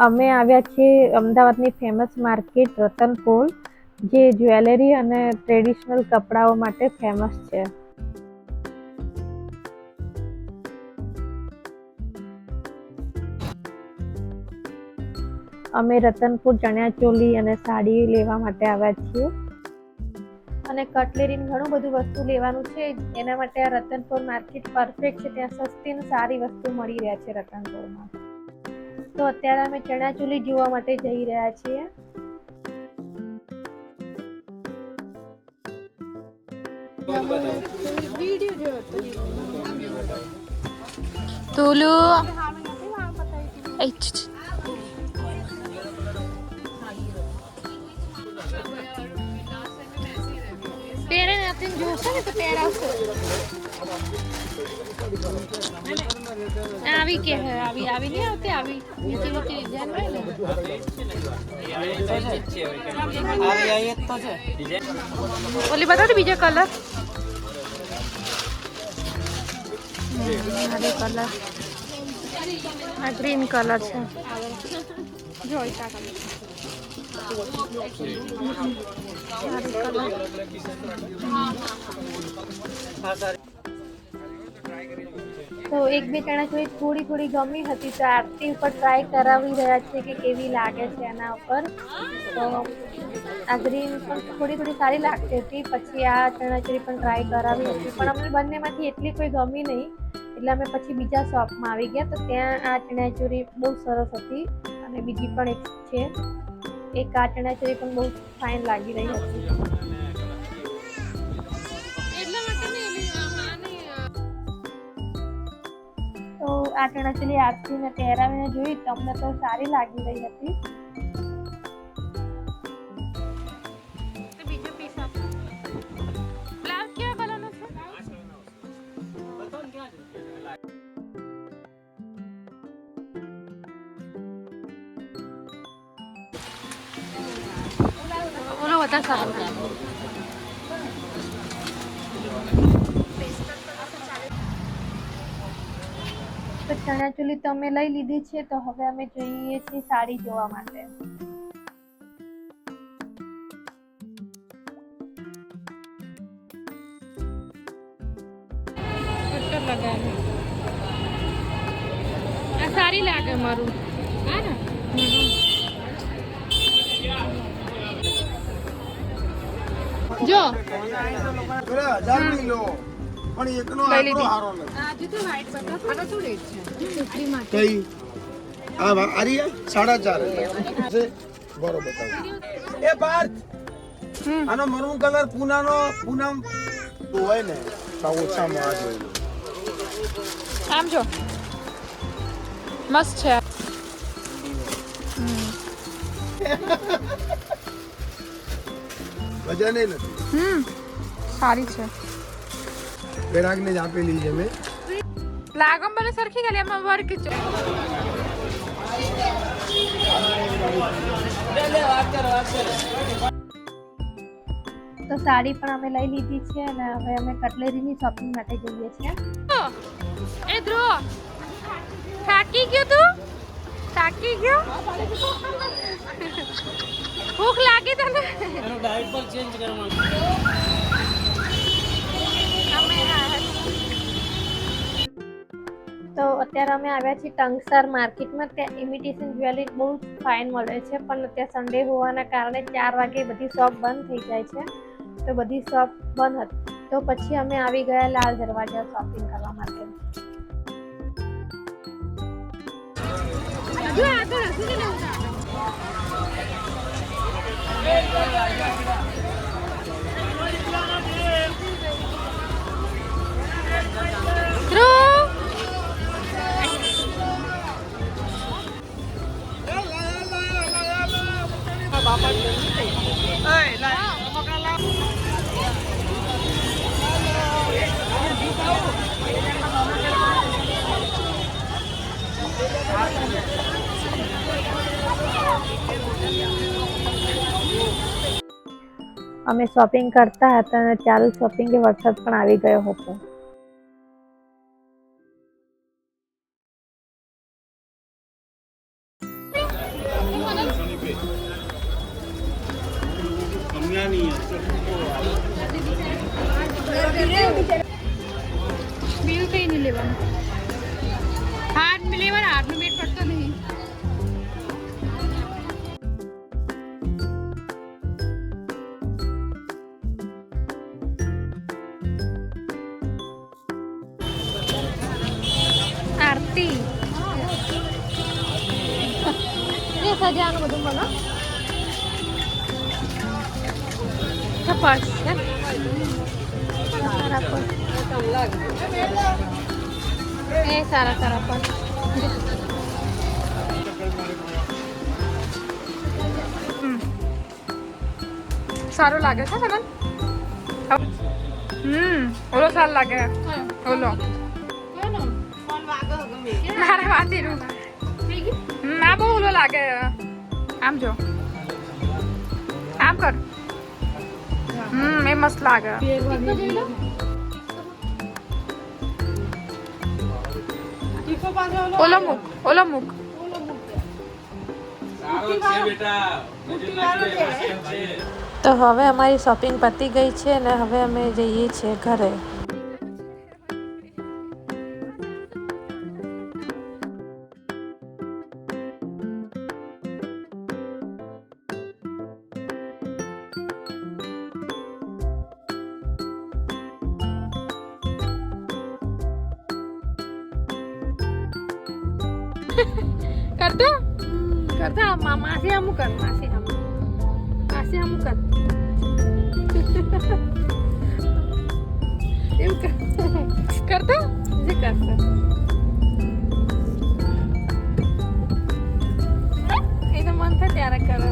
અમે આવ્યા છીએ અમદાવાદની ફેમસ માર્કેટ રતનપોળ, જે જ્વેલરી અને ટ્રેડિશનલ કપડાઓ માટે ફેમસ છે. અમે રતનપુર ચણિયાચોલી અને સાડી લેવા માટે આવ્યા છીએ અને કટલેરી ઘણું બધું વસ્તુ લેવાનું છે. એના માટે આ રતનપુર માર્કેટ પરફેક્ટ છે. ત્યાં સસ્તી અને સારી વસ્તુ મળી રહ્યા છે રતનપુરમાં. તો અત્યારે અમે ચણિયાચોલી જોવા માટે જઈ રહ્યા છીએ. તુલુ પેરે નથી જોશે ને તો પહેરાવશે. આવી કે આવી આવી નહીં આવતી, આવી નીચે નીચે ડિઝાઇન હોય ને આવી તો છે. ઓલી બતાવો બીજો કલર. કલર આ ગ્રીન કલર છે. જોઈ તો એક બે ચણિયાચોળી થોડી ગમી હતી, તો આરતી ઉપર ટ્રાય કરાવી રહ્યા છે કે કેવી લાગે છે એના ઉપર. તો આ ગ્રીન પણ થોડી સારી લાગતી હતી. પછી આ ચણિયાચોળી પણ ટ્રાય કરાવી હતી, પણ અમને બંનેમાંથી એટલી કોઈ ગમી નહીં, એટલે અમે પછી બીજા શોપમાં આવી ગયા. તો ત્યાં આ ચણિયાચોળી બહુ સરસ હતી અને બીજી પણ એક છે. એક આ ચણિયાચોળી પણ બહુ ફાઇન લાગી રહી હતી. તો આ ચણિયાચોળી આરતીને પહેરાવીને જોઈ તો અમને તો સારી લાગી રહી હતી. ઓલો વધારે સારું છે. તો ચણિયાચોળી તો અમે લઈ લીધી છે. તો હવે અમે જઈએ છીએ સાડી જોવા માટે. આ સારી લાગે મારું. હા ને જો પણ એકનો આટલો હારો નથી. આજે તો વ્હાઈટ બતાવો. આનો શું રેટ છે? છોકરી માટે કઈ આ આરી 4.5 છે. બરોબર બતાવો. એ પાર્થ આનો મરૂન કલર પૂનમ હોય ને તો ઓછામાં આ જોઈ લો. આમ જો મસ્ત છે. વજન નથી. સારી છે. બેરાગને જ આપેલી છે મેં. લાગમ બને સરખી ગલી એમાં વર્ક છે. તો સાડી પણ અમે લઈ લીધી છે અને હવે અમે કટલેરીની શોપિંગ માટે જઈએ છીએ. એ ધ્રુવ થાકી ગયો તું? થાકી ગયો? ભૂખ લાગી તને? એનો ડાયટ પર ચેન્જ કરવાનું. તો અત્યારે અમે આવ્યા છીએ ટંગસર માર્કેટમાં. ત્યાં ઇમિટેશન જ્વેલરી બહુ ફાઇન મળે છે, પણ અત્યારે સન્ડે હોવાના કારણે 4 વાગે બધી શોપ બંધ થઈ જાય છે. તો બધી શોપ બંધ હતી. તો પછી અમે આવી ગયા લાલ દરવાજા શોપિંગ કરવા માટે. અમે શોપિંગ કરતા હતા અને ચાલુ શોપિંગે વરસાદ પણ આવી ગયો હતો. બિલ કઈ નહીં લેવાનું. હાથ લેવાનું, હાથનું મેટ પડતો નહીં. આરતી એ સજાનું બધું બોલો તપાસ સારા પર એ સારા સારા પર સારું લાગે છે સનન. ઓલો સારું લાગે. ઓલો મારે વાતીરું ના બહુ ઓલો લાગે. આમ જો, આમ કર. એ મસ્ત લાગે. ઓલો મૂક, ઓલો મૂક. તો હવે અમારી શોપિંગ પતી ગઈ છે અને હવે અમે જઈએ છીએ ઘરે. કરતો કરતા માસી હમું કર. માસી હમું કર. એવું કરતો જે કરશે એ તો મન થાય ત્યારે કરો.